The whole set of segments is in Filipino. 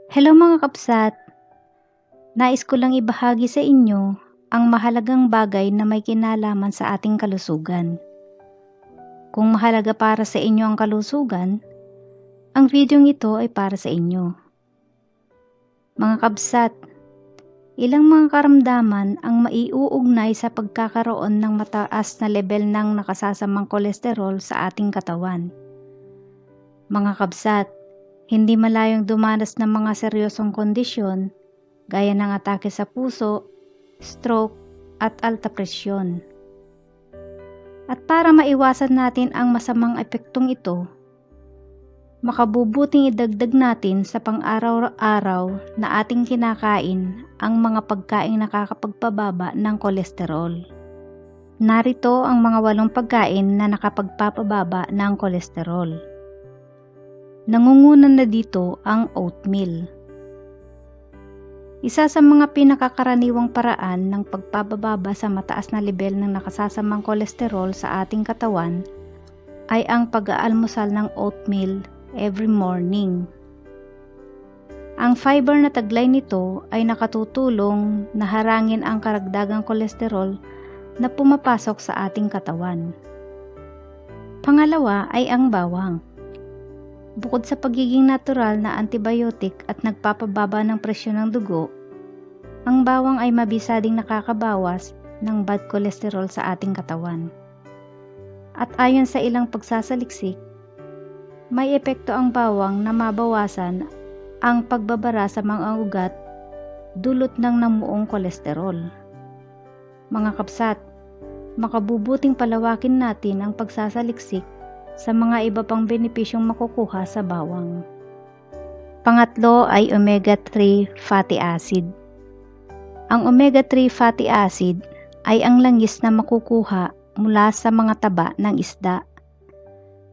Hello mga kapsat, nais ko lang ibahagi sa inyo ang mahalagang bagay na may kinalaman sa ating kalusugan. Kung mahalaga para sa inyo ang kalusugan, ang videong ito ay para sa inyo. Mga kapsat, ilang mga karamdaman ang maiuugnay sa pagkakaroon ng mataas na level ng nakasasamang kolesterol sa ating katawan. Mga kapsat, hindi malayong dumanas ng mga seryosong kondisyon gaya ng atake sa puso, stroke, at alta presyon. At para maiwasan natin ang masamang epektong ito, makabubuting idagdag natin sa pang-araw-araw na ating kinakain ang mga pagkaing nakakapagpababa ng kolesterol. Narito ang mga 8 pagkain na nakapagpapababa ng kolesterol. Nangunguna na dito ang oatmeal. Isa sa mga pinakakaraniwang paraan ng pagpapababa sa mataas na level ng nakasasamang kolesterol sa ating katawan ay ang pag-aalmusal ng oatmeal every morning. Ang fiber na taglay nito ay nakatutulong na harangin ang karagdagang kolesterol na pumapasok sa ating katawan. Pangalawa ay ang bawang. Bukod sa pagiging natural na antibiotic at nagpapababa ng presyon ng dugo, ang bawang ay mabisa ding nakakabawas ng bad cholesterol sa ating katawan. At ayon sa ilang pagsasaliksik, may epekto ang bawang na mabawasan ang pagbabara sa mga ugat dulot ng namuong kolesterol. Mga kapsat, makabubuting palawakin natin ang pagsasaliksik sa mga iba pang benepisyong makukuha sa bawang. Pangatlo ay omega-3 fatty acid. Ang omega-3 fatty acid ay ang langis na makukuha mula sa mga taba ng isda.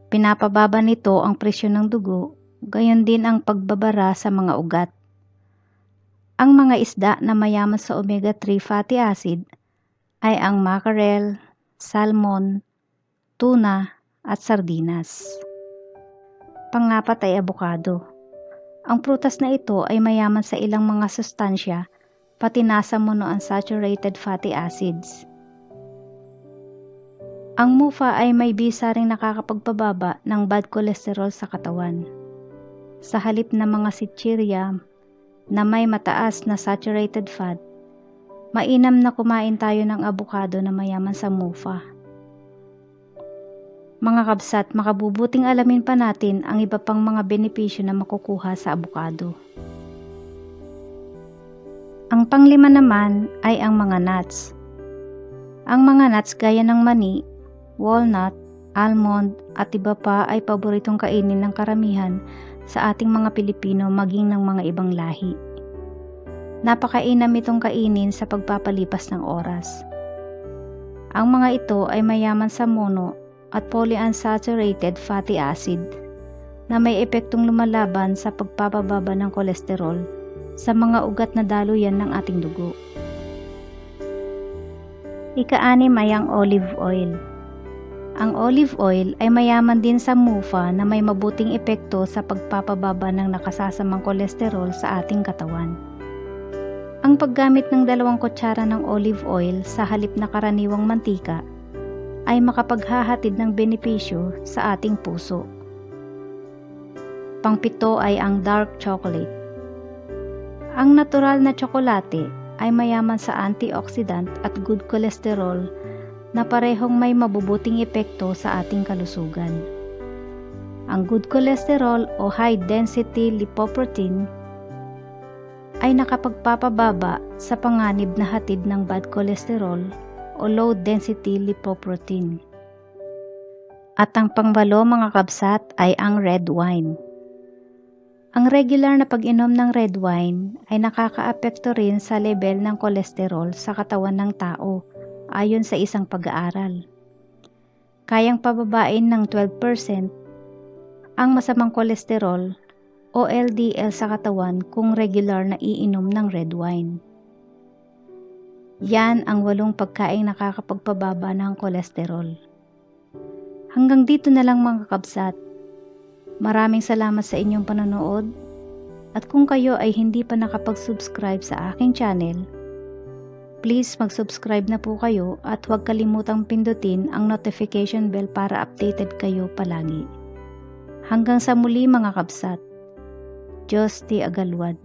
Pinapababa nito ang presyon ng dugo, gayon din ang pagbabara sa mga ugat. Ang mga isda na mayaman sa omega-3 fatty acid ay ang mackerel, salmon, tuna, at sardinas. Pangapat ay abukado. Ang prutas na ito ay mayaman sa ilang mga sustansya, pati nasa monounsaturated fatty acids. Ang mufa ay may bisa ring nakakapagpababa ng bad cholesterol sa katawan. Sa halip na mga sitsirya na may mataas na saturated fat, mainam na kumain tayo ng abukado na mayaman sa mufa. Mga kabsat, makabubuting alamin pa natin ang iba pang mga benepisyo na makukuha sa abukado. Ang panglima naman ay ang mga nuts. Ang mga nuts gaya ng mani, walnut, almond at iba pa ay paboritong kainin ng karamihan sa ating mga Pilipino maging ng mga ibang lahi. Napakainam itong kainin sa pagpapalipas ng oras. Ang mga ito ay mayaman sa mono at polyunsaturated fatty acid na may epektong lumalaban sa pagpapababa ng kolesterol sa mga ugat na daluyan ng ating dugo. Ika-6 ay ang olive oil. Ang olive oil ay mayaman din sa mufa na may mabuting epekto sa pagpapababa ng nakasasamang kolesterol sa ating katawan. Ang paggamit ng 2 kutsara ng olive oil sa halip na karaniwang mantika ay makapaghahatid ng benepisyo sa ating puso. Pangpito ay ang dark chocolate. Ang natural na tsokolate ay mayaman sa antioxidant at good cholesterol na parehong may mabubuting epekto sa ating kalusugan. Ang good cholesterol o high density lipoprotein ay nakapagpapababa sa panganib na hatid ng bad cholesterol o low density lipoprotein. At ang pang-8 mga kabsat ay ang red wine. Ang regular na pag-inom ng red wine ay nakakaapekto rin sa level ng kolesterol sa katawan ng tao ayon sa isang pag-aaral. Kayang pababain ng 12% ang masamang kolesterol o LDL sa katawan kung regular na iinom ng red wine. Yan ang 8 pagkaing nakakapagpababa ng kolesterol. Hanggang dito na lang mga kabsat. Maraming salamat sa inyong panonood At kung kayo ay hindi pa nakapag-subscribe sa aking channel, please mag-subscribe na po kayo at huwag kalimutang pindutin ang notification bell para updated kayo palagi. Hanggang sa muli mga kabsat. Diyos ti Agalwad.